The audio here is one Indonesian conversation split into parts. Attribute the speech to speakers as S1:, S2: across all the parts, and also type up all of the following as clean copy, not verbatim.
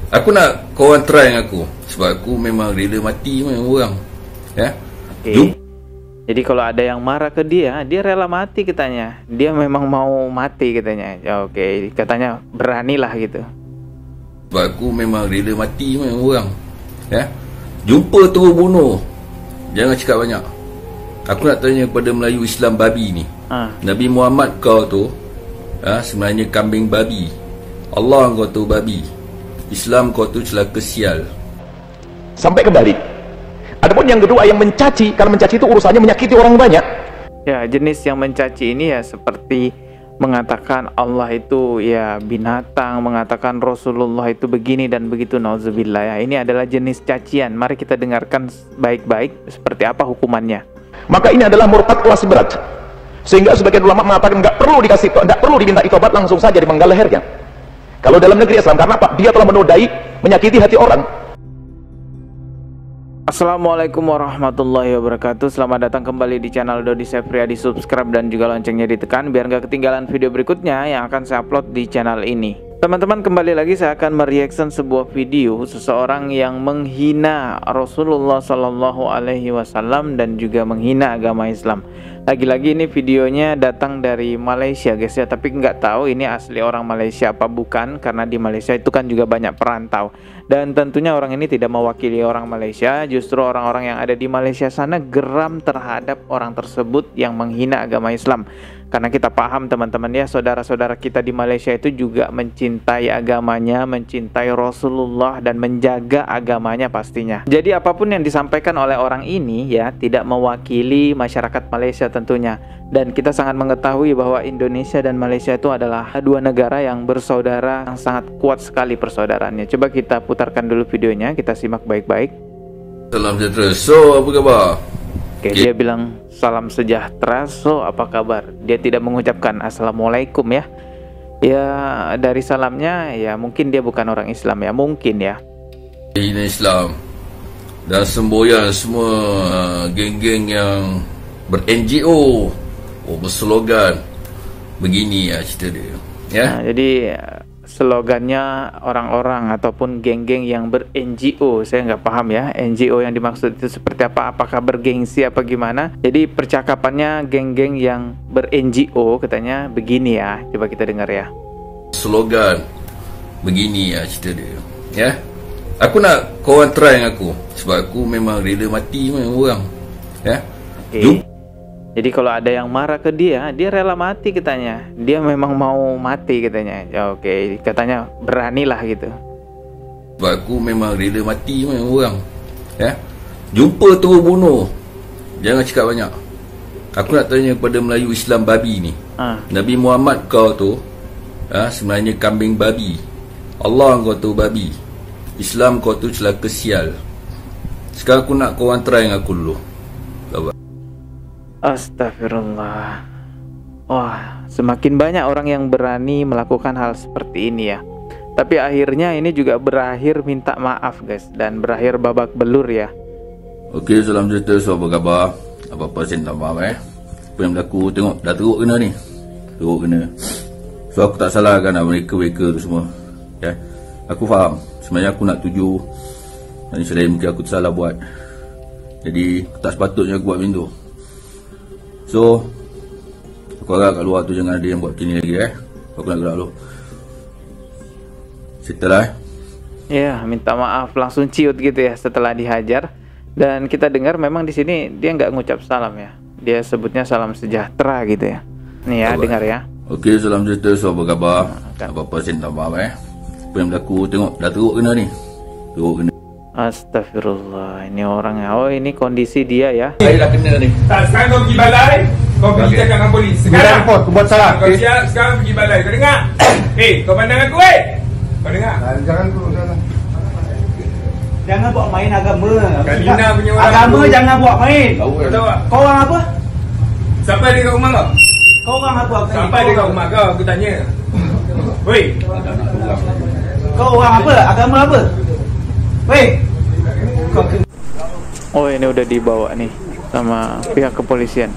S1: Aku nak korang try dengan aku, sebab aku memang rela mati dengan orang. Ya.
S2: Oke. Jadi kalau ada yang marah ke dia, dia rela mati katanya. Dia memang mau mati katanya. Ya, oke, katanya beranilah gitu.
S1: Sebab aku memang rela mati dengan orang. Ya. Jumpa terus bunuh. Jangan cakap banyak. Aku nak tanya kepada Melayu Islam babi ni. Nabi Muhammad kau tu sebenarnya kambing babi. Allah kau tu babi. Islam kau tu celaka sial.
S3: Sampai kembali. Adapun yang kedua yang mencaci, kalau mencaci itu urusannya menyakiti orang banyak.
S2: Ya, jenis yang mencaci ini ya seperti mengatakan Allah itu ya binatang, mengatakan Rasulullah itu begini dan begitu, nauzubillah ya. Ini adalah jenis cacian. Mari kita dengarkan baik-baik seperti apa hukumannya.
S3: Maka ini adalah murtad kelas berat. Sehingga sebagian ulama mengatakan nggak perlu diminta tobat, langsung saja dimenggal lehernya. Kalau dalam negeri Islam, karena apa? Dia telah menodai, menyakiti hati orang.
S2: Assalamualaikum warahmatullahi wabarakatuh. Selamat datang kembali di channel Dodi Septriadi. Subscribe dan juga loncengnya ditekan biar nggak ketinggalan video berikutnya yang akan saya upload di channel ini. Teman-teman, kembali lagi saya akan mereaction sebuah video seseorang yang menghina Rasulullah Shallallahu Alaihi Wasallam dan juga menghina agama Islam. Lagi-lagi ini videonya datang dari Malaysia guys ya, tapi nggak tahu ini asli orang Malaysia apa bukan, karena di Malaysia itu kan juga banyak perantau. Dan tentunya orang ini tidak mewakili orang Malaysia, justru orang-orang yang ada di Malaysia sana geram terhadap orang tersebut yang menghina agama Islam. Karena kita paham teman-teman ya, saudara-saudara kita di Malaysia itu juga mencintai agamanya, mencintai Rasulullah dan menjaga agamanya pastinya. Jadi apapun yang disampaikan oleh orang ini ya tidak mewakili masyarakat Malaysia tentunya. Dan kita sangat mengetahui bahwa Indonesia dan Malaysia itu adalah dua negara yang bersaudara, yang sangat kuat sekali persaudaraannya. Coba kita putarkan dulu videonya, kita simak baik-baik.
S1: Salam sejahtera. So, apa khabar?
S2: Oke, dia bilang salam sejahtera. So, apa kabar? Dia tidak mengucapkan assalamualaikum ya. Ya, dari salamnya ya mungkin dia bukan orang Islam ya, mungkin ya.
S1: Ini Islam dan semboyan semua geng-geng yang ber-NGO, berslogan begini ya cerita dia. Ya.
S2: Nah, jadi slogannya orang-orang ataupun geng-geng yang ber-NGO, saya nggak paham ya NGO yang dimaksud itu seperti apa, apakah bergengsi apa gimana. Jadi percakapannya geng-geng yang ber-NGO katanya begini ya, coba kita dengar ya.
S1: Slogan begini ya cerita dia. Ya. Aku nak korang try dengan aku, sebab aku memang rela mati dengan orang. Ya.
S2: Oke. Jadi kalau ada yang marah ke dia, dia rela mati katanya. Dia memang mau mati katanya. Ya, oke, katanya beranilah gitu.
S1: Sebab aku memang rela mati dengan orang. Ya. Jumpa terus bunuh. Jangan cakap banyak. Aku nak tanya kepada Melayu Islam babi ni. Nabi Muhammad kau tu sebenarnya kambing babi. Allah kau tu babi. Islam kau tu celaka sial. Sekarang aku nak korang try dengan aku dulu. Bye-bye.
S2: Astagfirullah. Wah, semakin banyak orang yang berani melakukan hal seperti ini ya. Tapi akhirnya ini juga berakhir minta maaf guys, dan berakhir babak belur ya.
S1: Okey, salam sejahtera. So, apa khabar? Apa-apa saya minta maaf Apa yang berlaku, tengok dah teruk kena ni. Teruk kena. So aku tak salahkan mereka tu semua. Ya. Aku faham. Sebenarnya aku nak tuju manusia lain, mungkin aku tersalah buat. Jadi tak sepatutnya aku buat macam tu. So aku harap kat luar tu jangan ada yang buat macam ni lagi Aku nak gerak dulu. Setelah
S2: Ya, minta maaf langsung ciut gitu ya setelah dihajar. Dan kita dengar memang di sini dia nggak ngucap salam ya. Dia sebutnya salam sejahtera gitu ya. Nih ya, dengar ya.
S1: Okey, salam sejahtera. So, apa khabar? Apa-apa saya minta maaf Apa yang berlaku, tengok dah teruk kena ni. Teruk kena.
S2: Astagfirullah, ini orangnya. Oh, ini kondisi dia ya.
S1: Saya dah kena ni.
S4: Sekarang kau pergi balai, kau pergi cakap dengan polis. Sekarang
S3: Kau buat salah.
S4: kau siap, sekarang pergi balai. Kau dengar? Kau pandang aku Kau dengar?
S3: Jangan turun sana.
S5: Jangan buat main agama.
S4: Kalina punya orang
S5: Agama
S4: tu.
S5: jangan buat main.
S4: Kau tahu tak?
S5: Kau orang apa?
S4: Sampai dia kat rumah kau?
S5: Kau orang apa?
S4: Sampai dia kat rumah kau, aku tanya. Woi,
S5: Kau orang apa? Agama apa? Weh.
S2: Oh, ini udah dibawa nih sama pihak kepolisian.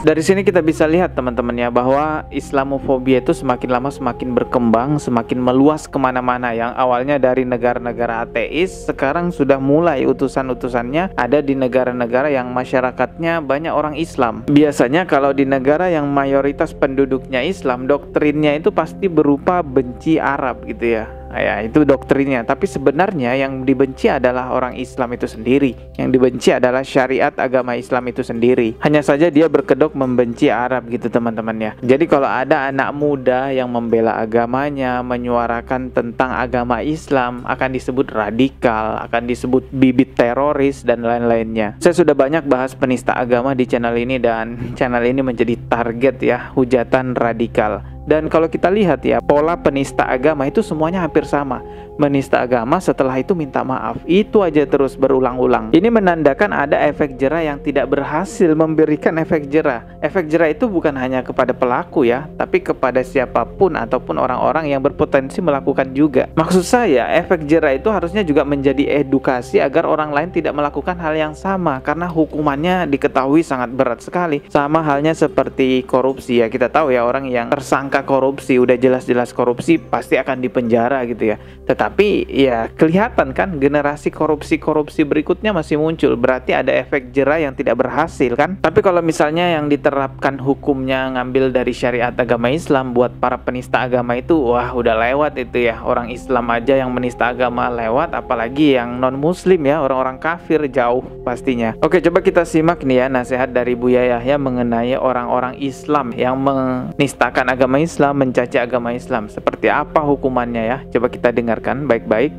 S2: Dari sini kita bisa lihat teman-teman ya, bahwa Islamofobia itu semakin lama semakin berkembang, semakin meluas kemana-mana. Yang awalnya dari negara-negara ateis, sekarang sudah mulai utusan-utusannya ada di negara-negara yang masyarakatnya banyak orang Islam. Biasanya kalau di negara yang mayoritas penduduknya Islam, doktrinnya itu pasti berupa benci Arab gitu ya. Ya, itu doktrinnya. Tapi sebenarnya yang dibenci adalah orang Islam itu sendiri. Yang dibenci adalah syariat agama Islam itu sendiri. Hanya saja dia berkedok membenci Arab gitu teman-teman ya. Jadi kalau ada anak muda yang membela agamanya, menyuarakan tentang agama Islam, akan disebut radikal, akan disebut bibit teroris dan lain-lainnya. Saya sudah banyak bahas penista agama di channel ini, dan channel ini menjadi target ya hujatan radikal. Dan kalau kita lihat ya, pola penista agama itu semuanya hampir sama. Menista agama, setelah itu minta maaf. Itu aja terus berulang-ulang. Ini menandakan ada efek jera yang tidak berhasil memberikan efek jera. Efek jera itu bukan hanya kepada pelaku ya, tapi kepada siapapun ataupun orang-orang yang berpotensi melakukan juga. Maksud saya, efek jera itu harusnya juga menjadi edukasi agar orang lain tidak melakukan hal yang sama, karena hukumannya diketahui sangat berat sekali. Sama halnya seperti korupsi ya, kita tahu ya, orang yang tersangka korupsi, udah jelas-jelas korupsi, pasti akan dipenjara gitu ya. Tetapi ya kelihatan kan generasi korupsi-korupsi berikutnya masih muncul. Berarti ada efek jera yang tidak berhasil kan. Tapi kalau misalnya yang diterapkan hukumnya ngambil dari syariat agama Islam buat para penista agama itu, wah udah lewat itu ya. Orang Islam aja yang menista agama lewat, apalagi yang non muslim ya, orang-orang kafir jauh pastinya. Oke, coba kita simak nih ya nasihat dari Buya Yahya mengenai orang-orang Islam yang menistakan agama Islam, mencaci agama Islam. Seperti apa hukumannya ya? Coba kita dengarkan baik-baik.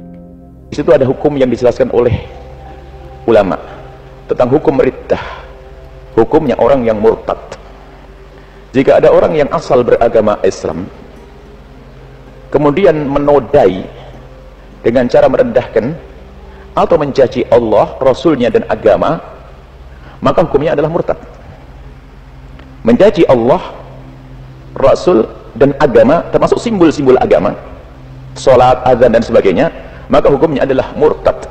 S3: Di situ ada hukum yang dijelaskan oleh ulama tentang hukum riddah, hukumnya orang yang murtad. Jika ada orang yang asal beragama Islam kemudian menodai dengan cara merendahkan atau mencaci Allah, Rasulnya dan agama, maka hukumnya adalah murtad. Mencaci Allah, Rasul dan agama, termasuk simbol-simbol agama, sholat, azan dan sebagainya, maka hukumnya adalah murtad.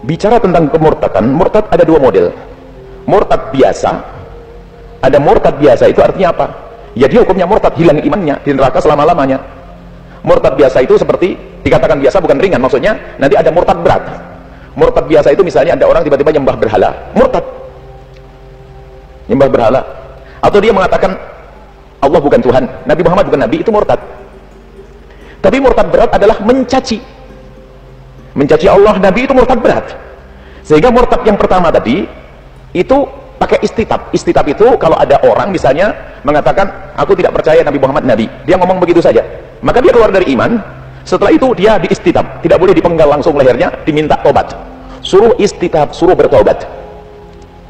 S3: Bicara tentang kemurtadan, murtad ada dua model. Murtad biasa, ada murtad biasa, itu artinya apa? Ya dia hukumnya murtad, hilang imannya, di neraka selama-lamanya. Murtad biasa itu seperti dikatakan biasa, bukan ringan, maksudnya nanti ada murtad berat. Murtad biasa itu misalnya ada orang tiba-tiba nyembah berhala, murtad, nyembah berhala, atau dia mengatakan Allah bukan Tuhan, Nabi Muhammad bukan Nabi, itu murtad. Tapi murtad berat adalah mencaci Allah, Nabi, itu murtad berat. Sehingga murtad yang pertama tadi itu pakai istitab. Istitab itu kalau ada orang misalnya mengatakan aku tidak percaya Nabi Muhammad Nabi, dia ngomong begitu saja, maka dia keluar dari iman. Setelah itu dia diistitab, tidak boleh dipenggal langsung lehernya, diminta tobat, suruh istitab, suruh bertobat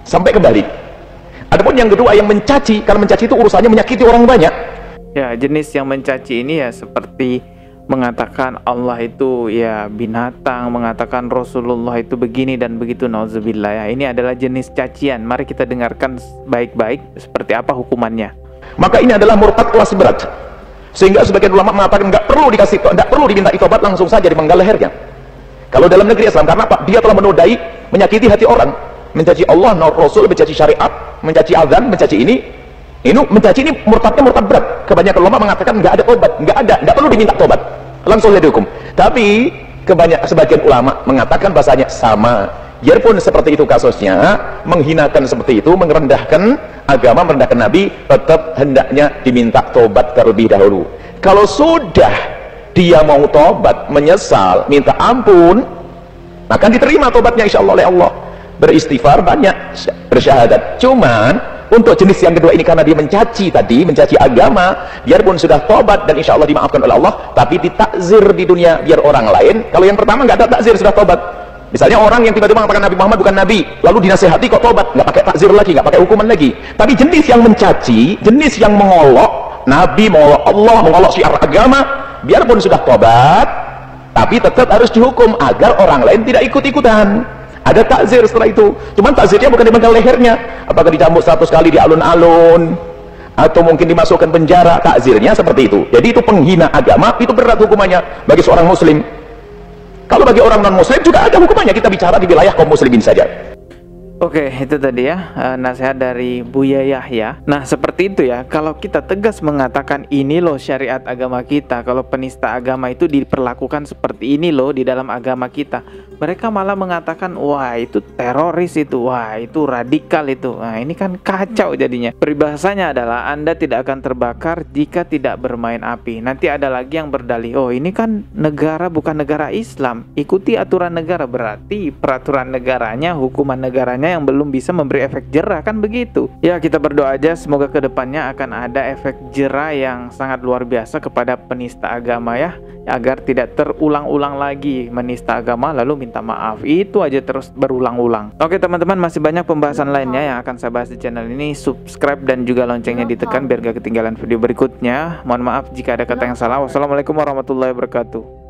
S3: sampai kembali. Adapun yang kedua yang mencaci, karena mencaci itu urusannya menyakiti orang banyak.
S2: Ya, jenis yang mencaci ini ya seperti mengatakan Allah itu ya binatang, mengatakan Rasulullah itu begini dan begitu, nauzubillah ya. Ini adalah jenis cacian. Mari kita dengarkan baik-baik seperti apa hukumannya.
S3: Maka ini adalah murtad kelas berat. Sehingga sebagian ulama mengatakan nggak perlu diminta tobat, langsung saja dipenggal lehernya. Kalau dalam negeri Islam, karena apa? Dia telah menodai, menyakiti hati orang, mencaci Allah, Rasul, mencaci syariat, mencaci azan, mencaci ini mencaci ini murtadnya murtad berat. Kebanyakan ulama mengatakan nggak ada tobat, nggak perlu diminta tobat, langsung saja dihukum. Tapi sebagian ulama mengatakan bahasanya sama, biarpun seperti itu kasusnya, menghinakan seperti itu, merendahkan agama, merendahkan Nabi, tetap hendaknya diminta tobat terlebih dahulu. Kalau sudah dia mau tobat, menyesal, minta ampun, maka diterima tobatnya insya Allah oleh Allah. Beristighfar banyak, bersyahadat. Cuman untuk jenis yang kedua ini, karena dia mencaci tadi, mencaci agama, biarpun sudah tobat dan insya Allah dimaafkan oleh Allah, tapi ditakzir di dunia biar orang lain. Kalau yang pertama nggak ada takzir, sudah tobat. Misalnya orang yang tiba-tiba mengatakan Nabi Muhammad bukan Nabi, lalu dinasehati kok tobat, nggak pakai takzir lagi, nggak pakai hukuman lagi. Tapi jenis yang mencaci, jenis yang mengolok Nabi, mengolok Allah, mengolok syiar agama, biarpun sudah tobat, tapi tetap harus dihukum agar orang lain tidak ikut-ikutan. Ada takzir setelah itu. Cuman takzirnya bukan dipenggal lehernya, apakah dicambuk 100 kali di alun-alun, atau mungkin dimasukkan penjara. Takzirnya seperti itu. Jadi itu penghina agama, itu berat hukumannya bagi seorang muslim. Kalau bagi orang non muslim juga ada hukumannya. Kita bicara di wilayah kaum muslimin saja.
S2: Oke, itu tadi ya nasihat dari Buya Yahya. Nah, seperti itu ya. Kalau kita tegas mengatakan ini loh syariat agama kita, kalau penista agama itu diperlakukan seperti ini loh di dalam agama kita, mereka malah mengatakan wah itu teroris itu, wah itu radikal itu. Nah, ini kan kacau jadinya. Peribahasanya adalah Anda tidak akan terbakar jika tidak bermain api. Nanti ada lagi yang berdalih, oh ini kan negara bukan negara Islam, ikuti aturan negara. Berarti peraturan negaranya, hukuman negaranya yang belum bisa memberi efek jerah, kan begitu ya. Kita berdoa aja semoga kedepannya akan ada efek jerah yang sangat luar biasa kepada penista agama ya, agar tidak terulang-ulang lagi menista agama lalu minta maaf. Itu aja terus berulang-ulang. Oke teman-teman, masih banyak pembahasan lainnya yang akan saya bahas di channel ini. Subscribe dan juga loncengnya ditekan biar gak ketinggalan video berikutnya. Mohon maaf jika ada kata yang salah. Wassalamualaikum warahmatullahi wabarakatuh.